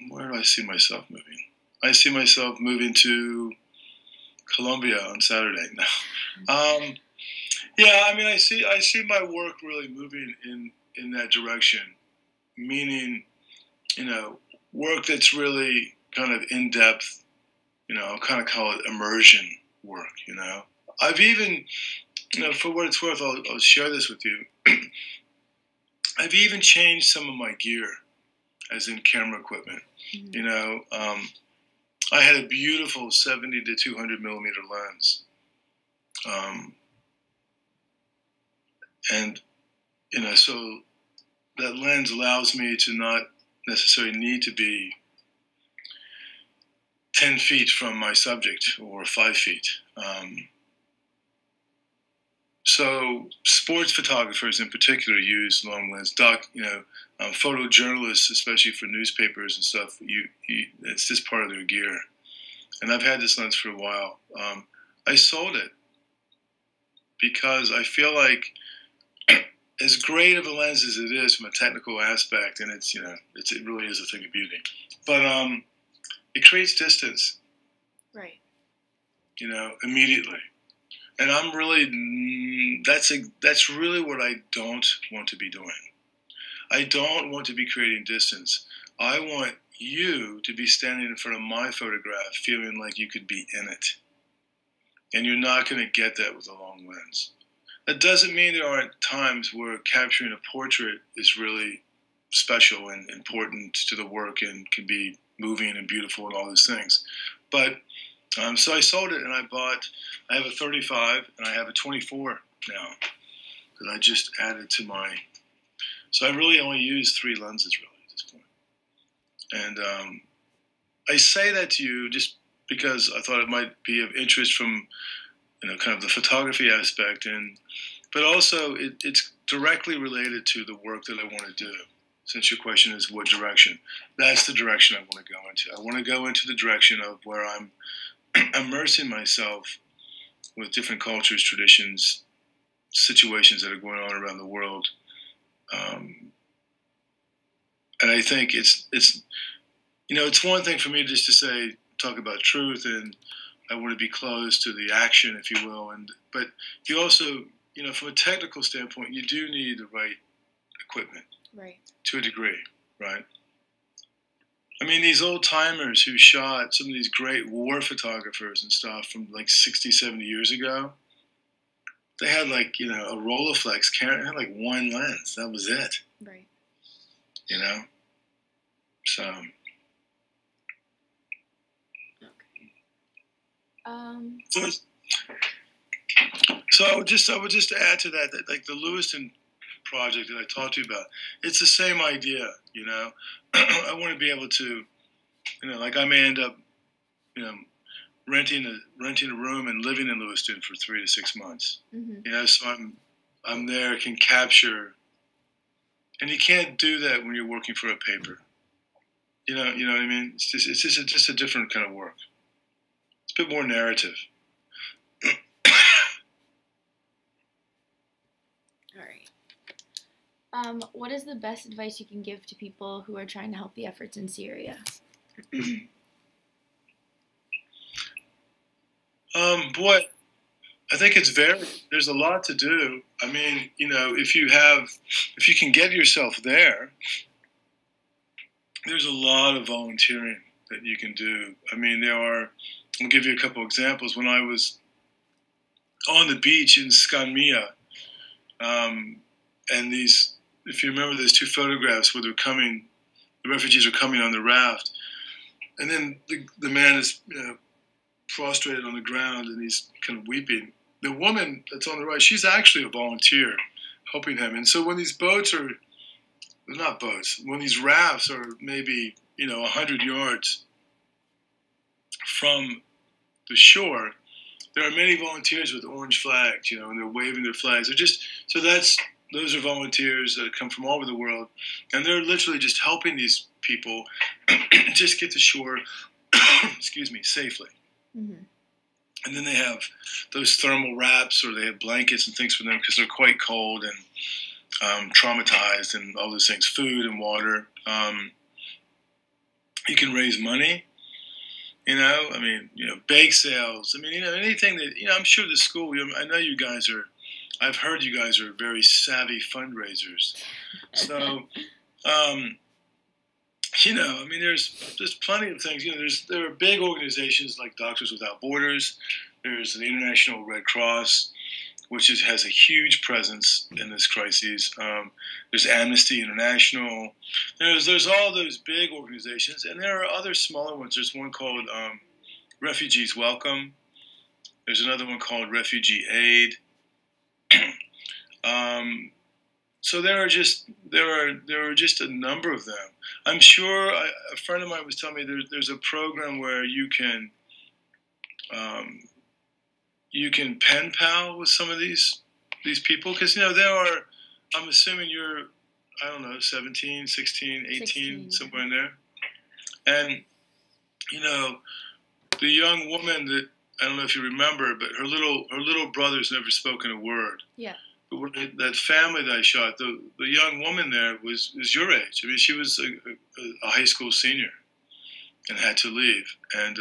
Where do I see myself moving? I see myself moving to Colombia on Saturday. No. Yeah, I mean, I see my work really moving in that direction, meaning, work that's really kind of in depth. I'll kind of call it immersion work. I've even, for what it's worth, I'll share this with you. I've even changed some of my gear, as in camera equipment. I had a beautiful 70 to 200 millimeter lens, and so that lens allows me to not necessarily need to be 10 feet from my subject or 5 feet. So sports photographers in particular use long lens. Photojournalists, especially for newspapers and stuff, it's just part of their gear. And I've had this lens for a while. I sold it because I feel like, as great of a lens as it is from a technical aspect, and it really is a thing of beauty, but it creates distance. Right. Immediately. And I'm really, that's really what I don't want to be doing. I don't want to be creating distance. I want you to be standing in front of my photograph feeling like you could be in it. And you're not going to get that with a long lens. That doesn't mean there aren't times where capturing a portrait is really special and important to the work and can be moving and beautiful and all those things. But so I sold it, and I have a 35 and I have a 24 now that I just added to my. So I really only use 3 lenses really at this point. And I say that to you just because I thought it might be of interest from kind of the photography aspect, but also it's directly related to the work that I want to do. Since your question is what direction, that's the direction I want to go into. I want to go into the direction of where I'm immersing myself with different cultures, traditions, situations that are going on around the world. And I think it's one thing for me just to talk about truth, and I want to be close to the action, if you will. But you also, from a technical standpoint, you do need the right equipment, right, to a degree, right? I mean, these old timers who shot, some of these great war photographers and stuff from like 60, 70 years ago, they had a Rolleiflex camera. It had like one lens. That was it. Right. So. Okay. So I would just add to that like the Lewiston project that I talked to you about, it's the same idea. I want to be able to, like I may end up, renting a room and living in Lewiston for 3 to 6 months. Mm-hmm. So I'm there, can capture, and you can't do that when you're working for a paper. You know what I mean? It's just a different kind of work. It's a bit more narrative. All right. What is the best advice you can give to people who are trying to help the efforts in Syria? Boy, I think it's there's a lot to do. I mean, if you can get yourself there, there's a lot of volunteering that you can do. I mean, I'll give you a couple examples. When I was on the beach in Skanmia, and if you remember, there's 2 photographs where the refugees are coming on the raft, and then the man is prostrated on the ground and he's kind of weeping. The woman that's on the right, she's actually a volunteer helping him. And so when these when these rafts are maybe 100 yards from the shore, there are many volunteers with orange flags, and they're waving their flags. Those are volunteers that come from all over the world, and they're literally just helping these people just get to shore, excuse me, safely. Mm-hmm. And then they have those thermal wraps, or they have blankets and things for them because they're quite cold and traumatized and all those things, food and water. You can raise money, bake sales. Anything that, I'm sure the school, I know you guys are I've heard you guys are very savvy fundraisers. So, um, I mean, there's plenty of things. There are big organizations like Doctors Without Borders. There's the International Red Cross, which has a huge presence in this crisis. There's Amnesty International. There's all those big organizations, and there are other smaller ones. There's one called Refugees Welcome. There's another one called Refugee Aid. So there are just a number of them. I'm sure a friend of mine was telling me there's a program where you can pen pal with some of these people, because I'm assuming you're, I don't know, 17, 16, 18, 16. Somewhere in there, and the young woman that, I don't know if you remember, but her little brother's never spoken a word. Yeah. But that family that I shot, the young woman there was your age. I mean, she was a high school senior and had to leave. And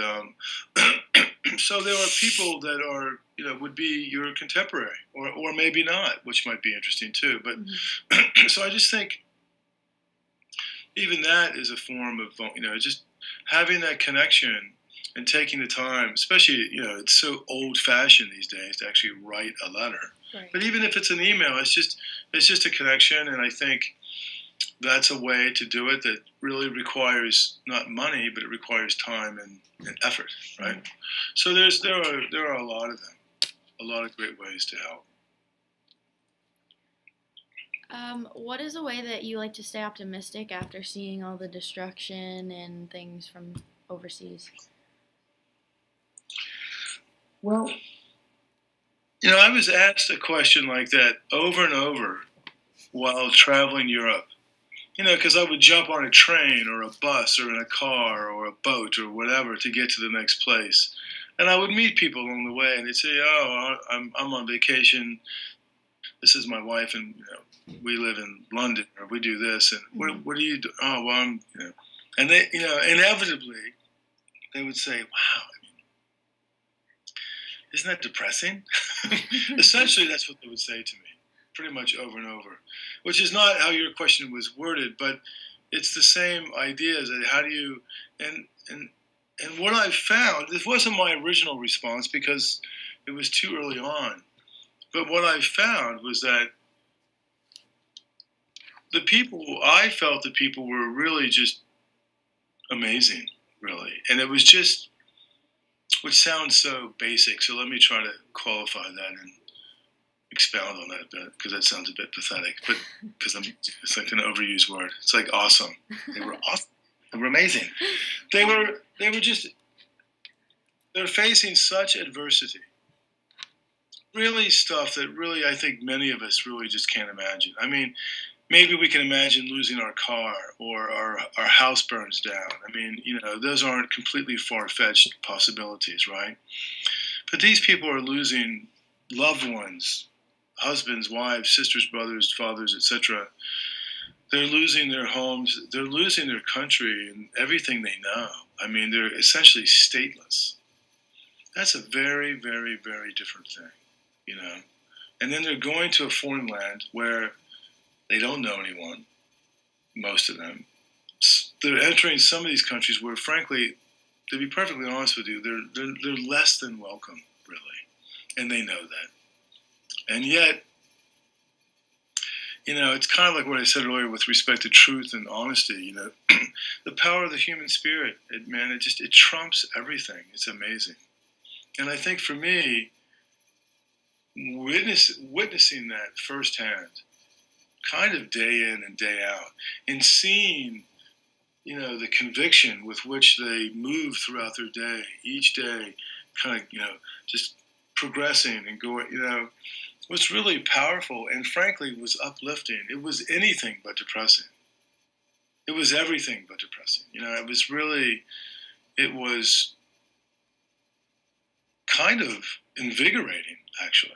so there are people that are, would be your contemporary, or maybe not, which might be interesting too. But so I just think even that is a form of, just having that connection and taking the time, especially, it's so old-fashioned these days to actually write a letter. Right. But even if it's an email, it's just a connection, and I think that's a way to do it that really requires not money, but it requires time and effort, right? So there are a lot of them, a lot of great ways to help. What is a way that you like to stay optimistic after seeing all the destruction and things from overseas? Well, I was asked a question like that over and over while traveling Europe. Because I would jump on a train or a bus or in a car or a boat or whatever to get to the next place. And I would meet people along the way, and they'd say, "Oh, I'm on vacation. This is my wife, and we live in London, or we do this. And what do you do? Oh, well, I'm." And they, inevitably, they would say, "Wow, isn't that depressing?" Essentially, that's what they would say to me, pretty much over and over, which is not how your question was worded, but it's the same idea. Is that how do you, and what I found, this wasn't my original response because it was too early on, but what I found was that I felt the people were really just amazing, really. And it was just, which sounds so basic, so let me try to qualify that and expound on that a bit, because that sounds a bit pathetic, but because it's like an overused word. It's like awesome. They were awesome. They were amazing. They were they're facing such adversity. Really stuff that really, I think many of us really just can't imagine. I mean, maybe we can imagine losing our car or our house burns down. I mean, those aren't completely far-fetched possibilities, right? But these people are losing loved ones, husbands, wives, sisters, brothers, fathers, etc. They're losing their homes. They're losing their country and everything they know. I mean, they're essentially stateless. That's a very, very, very different thing, And then they're going to a foreign land where they don't know anyone, most of them. They're entering some of these countries where, frankly, to be perfectly honest with you, they're less than welcome, really, and they know that. And yet, it's kind of like what I said earlier with respect to truth and honesty. The power of the human spirit, it trumps everything. It's amazing. And I think for me, witnessing that firsthand, kind of day in and day out, and seeing, the conviction with which they move throughout their day, each day, kind of, just progressing and going, was really powerful and frankly was uplifting. It was anything but depressing. It was everything but depressing. It was kind of invigorating, actually.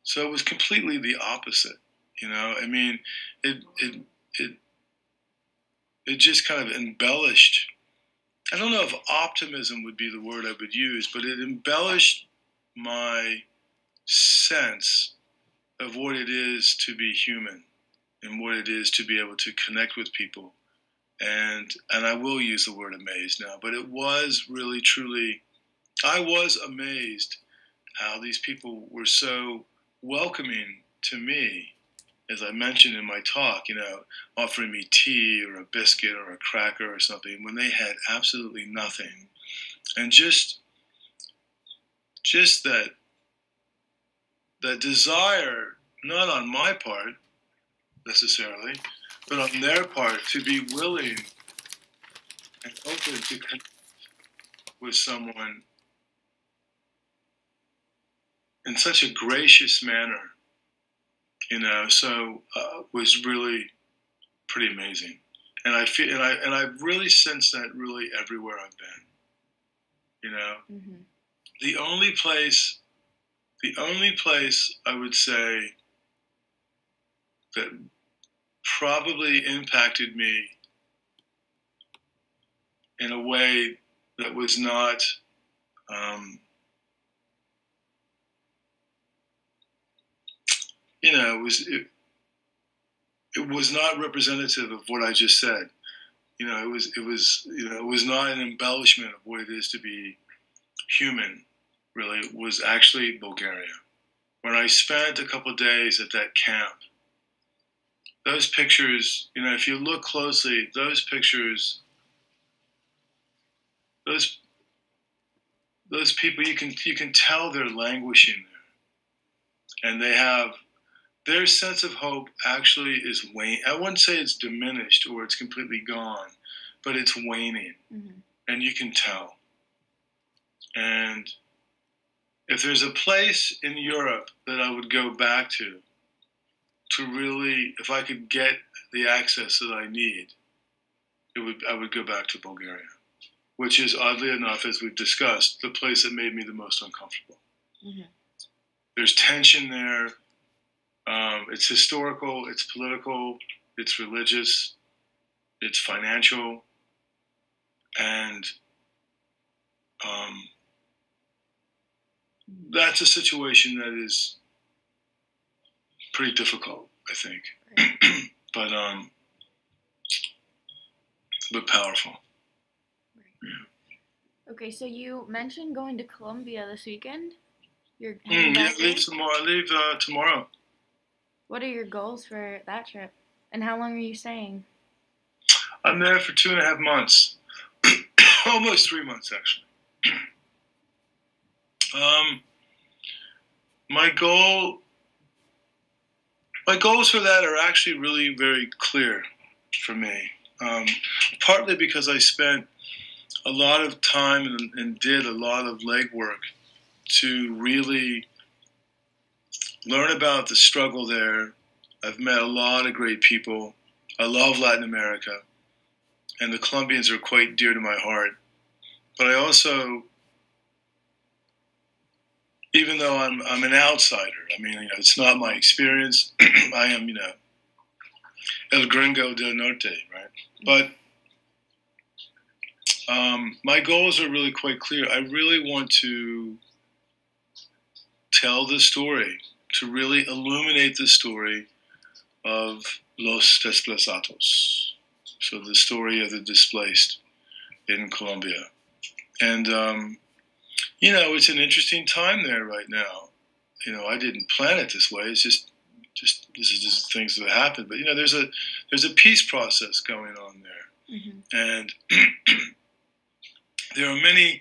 So it was completely the opposite. I mean, it just kind of embellished. I don't know if optimism would be the word I would use, but it embellished my sense of what it is to be human and what it is to be able to connect with people. And I will use the word amazed now, but it was really, truly, I was amazed how these people were so welcoming to me, as I mentioned in my talk, offering me tea or a biscuit or a cracker or something when they had absolutely nothing. And just that desire, not on my part necessarily, but on their part, to be willing and open to connect with someone in such a gracious manner, so was really pretty amazing. And I feel, and I've really sensed that really everywhere I've been. Mm-hmm. The only place I would say that probably impacted me in a way that was not it was not representative of what I just said. It was not an embellishment of what it is to be human. Really, it was actually Bulgaria. When I spent a couple of days at that camp, those pictures, if you look closely, those pictures, those people, you can tell they're languishing there, and they have their sense of hope actually is waning. I wouldn't say it's diminished or it's completely gone, but it's waning, and you can tell. And if there's a place in Europe that I would go back to really, if I could get the access that I need, I would go back to Bulgaria, which is, oddly enough, as we've discussed, the place that made me the most uncomfortable. Mm-hmm. There's tension there. It's historical, it's political, it's religious, it's financial, and that's a situation that is pretty difficult, I think, right. but powerful. Right. Yeah. Okay, so you mentioned going to Colombia this weekend. You're heading back there? I leave tomorrow. What are your goals for that trip, and how long are you staying? I'm there for 2.5 months, almost 3 months actually. My goals for that are actually really very clear for me. Partly because I spent a lot of time and did a lot of legwork to really learn about the struggle there. I've met a lot of great people. I love Latin America, and the Colombians are quite dear to my heart. But I also, even though I'm an outsider, it's not my experience. I am, El Gringo del Norte, right? But my goals are really quite clear. I really want to tell the story, to really illuminate the story of Los Desplazados, so the story of the displaced in Colombia. And, it's an interesting time there right now. I didn't plan it this way. It's just this is just things that happen. But, there's a peace process going on there. Mm-hmm. And there are many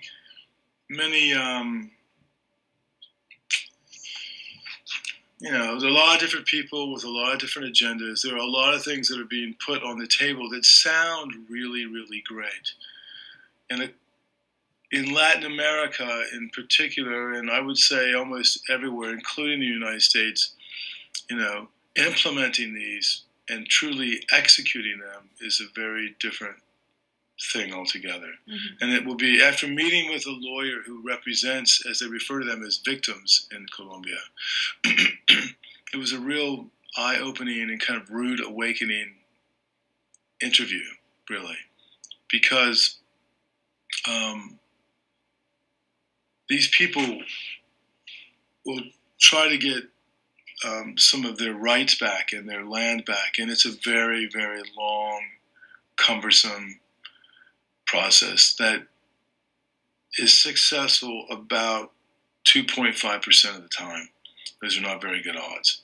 there's a lot of different people with a lot of different agendas. There are a lot of things that are being put on the table that sound really, really great. And in Latin America in particular, and I would say almost everywhere, including the United States, implementing these and truly executing them is a very different thing altogether. Mm-hmm. And it will be, after meeting with a lawyer who represents, as they refer to them as victims in Colombia, it was a real eye-opening and kind of rude awakening interview, really, because these people will try to get some of their rights back and their land back, and it's a very, very long, cumbersome process that is successful about 2.5% of the time. Those are not very good odds,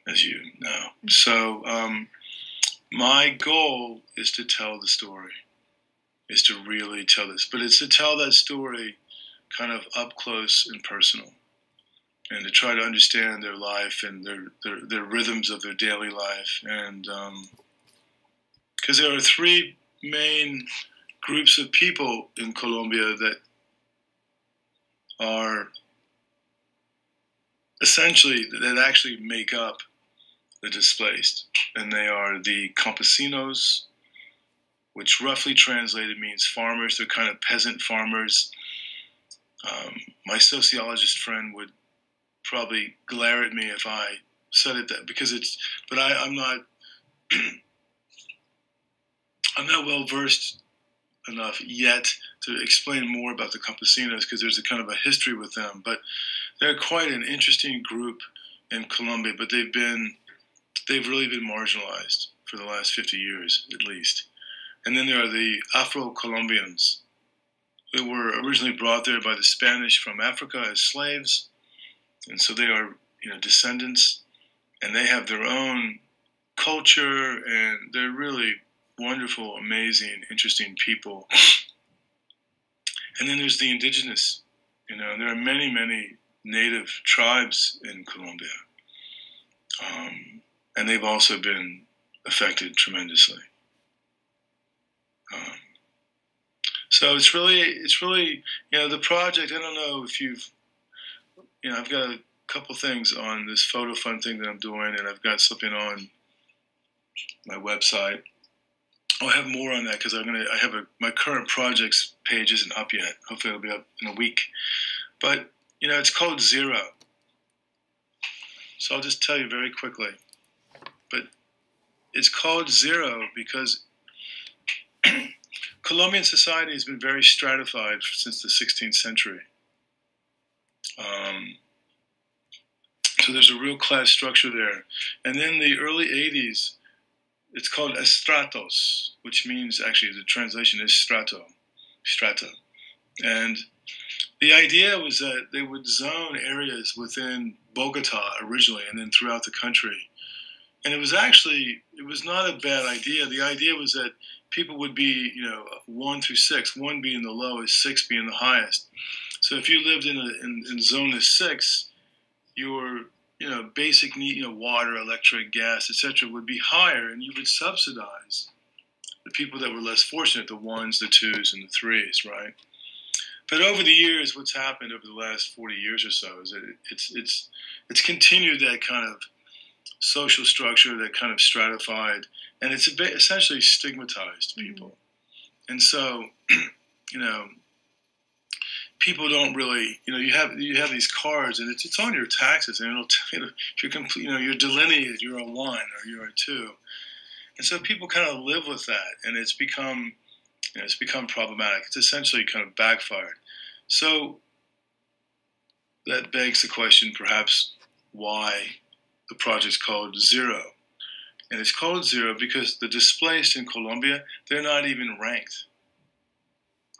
as you know. So my goal is to tell the story, is to really tell this. But it's to tell that story kind of up close and personal, and to try to understand their life and their rhythms of their daily life. And because there are three main groups of people in Colombia that are essentially, that actually make up the displaced. And they are the campesinos, which roughly translated means farmers. They're kind of peasant farmers. My sociologist friend would probably glare at me if I said it that, because it's, but I'm not well versed enough yet to explain more about the campesinos, because there's a kind of a history with them. But they're quite an interesting group in Colombia, but they've really been marginalized for the last 50 years at least. And then there are the Afro-Colombians, who were originally brought there by the Spanish from Africa as slaves. And so they are, descendants, and they have their own culture, and they're really wonderful, amazing, interesting people. And then there's the indigenous. There are many, many native tribes in Colombia, and they've also been affected tremendously. So it's really, the project. I don't know if you've, I've got a couple things on this photo fund thing that I'm doing, and I've got something on my website. I'll have more on that because my current projects page isn't up yet. Hopefully it'll be up in a week. But, it's called Zero. So I'll just tell you very quickly. But it's called Zero because Colombian society has been very stratified since the 16th century. So there's a real class structure there. And then the early 80s, it's called estratos, which means, actually, the translation is strata. And the idea was that they would zone areas within Bogota originally and then throughout the country. And it was not a bad idea. The idea was that people would be, 1 through 6, 1 being the lowest, 6 being the highest. So if you lived in zone 6, your basic need, water, electric, gas, etc., would be higher, and you would subsidize the people that were less fortunate, the 1s, the 2s, and the 3s, right? But over the years, what's happened over the last 40 years or so is that it's continued that kind of social structure, that kind of stratified, and it's essentially stigmatized people. Mm-hmm. And so, people don't really, you have these cards, and it's on your taxes, and it'll tell you if you're complete, you're delineated, you're a 1 or you're a 2, and so people kind of live with that, and it's become problematic. It's essentially kind of backfired. So that begs the question, perhaps, why the project's called Zero, and it's called Zero because the displaced in Colombia, they're not even ranked.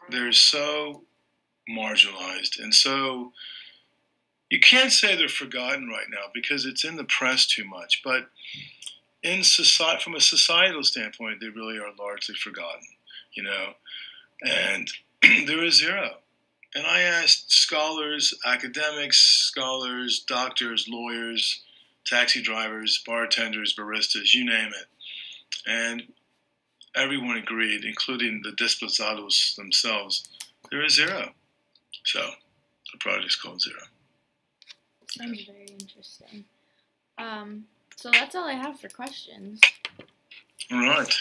They're so marginalized, and so you can't say they're forgotten right now because it's in the press too much, but from a societal standpoint, they really are largely forgotten, and there is Zero. And I asked scholars, academics, doctors, lawyers, taxi drivers, bartenders, baristas, you name it, and everyone agreed, including the desplazados themselves, there is Zero. So, the project's called Zero. Sounds very interesting. So that's all I have for questions. All right.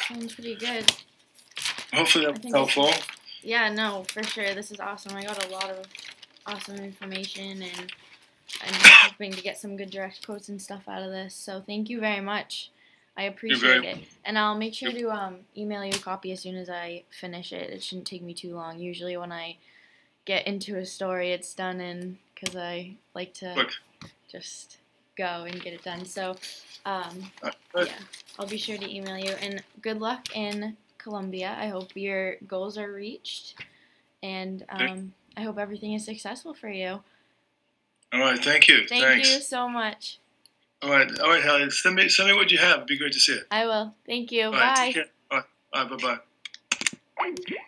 Sounds pretty good. Hopefully that was helpful. Yeah, no, for sure. This is awesome. I got a lot of awesome information, and I'm hoping to get some good direct quotes and stuff out of this. So thank you very much. I appreciate it. And I'll make sure to email you a copy as soon as I finish it. It shouldn't take me too long. Usually when I get into a story, it's done in, because I like to just go and get it done. So, yeah, I'll be sure to email you. And good luck in Columbia. I hope your goals are reached, and I hope everything is successful for you. All right, thank you. Thank you so much. All right, Hallie. Send me what you have. It'd be great to see it. I will. Thank you. All Bye. Right, take care. All right, bye-bye.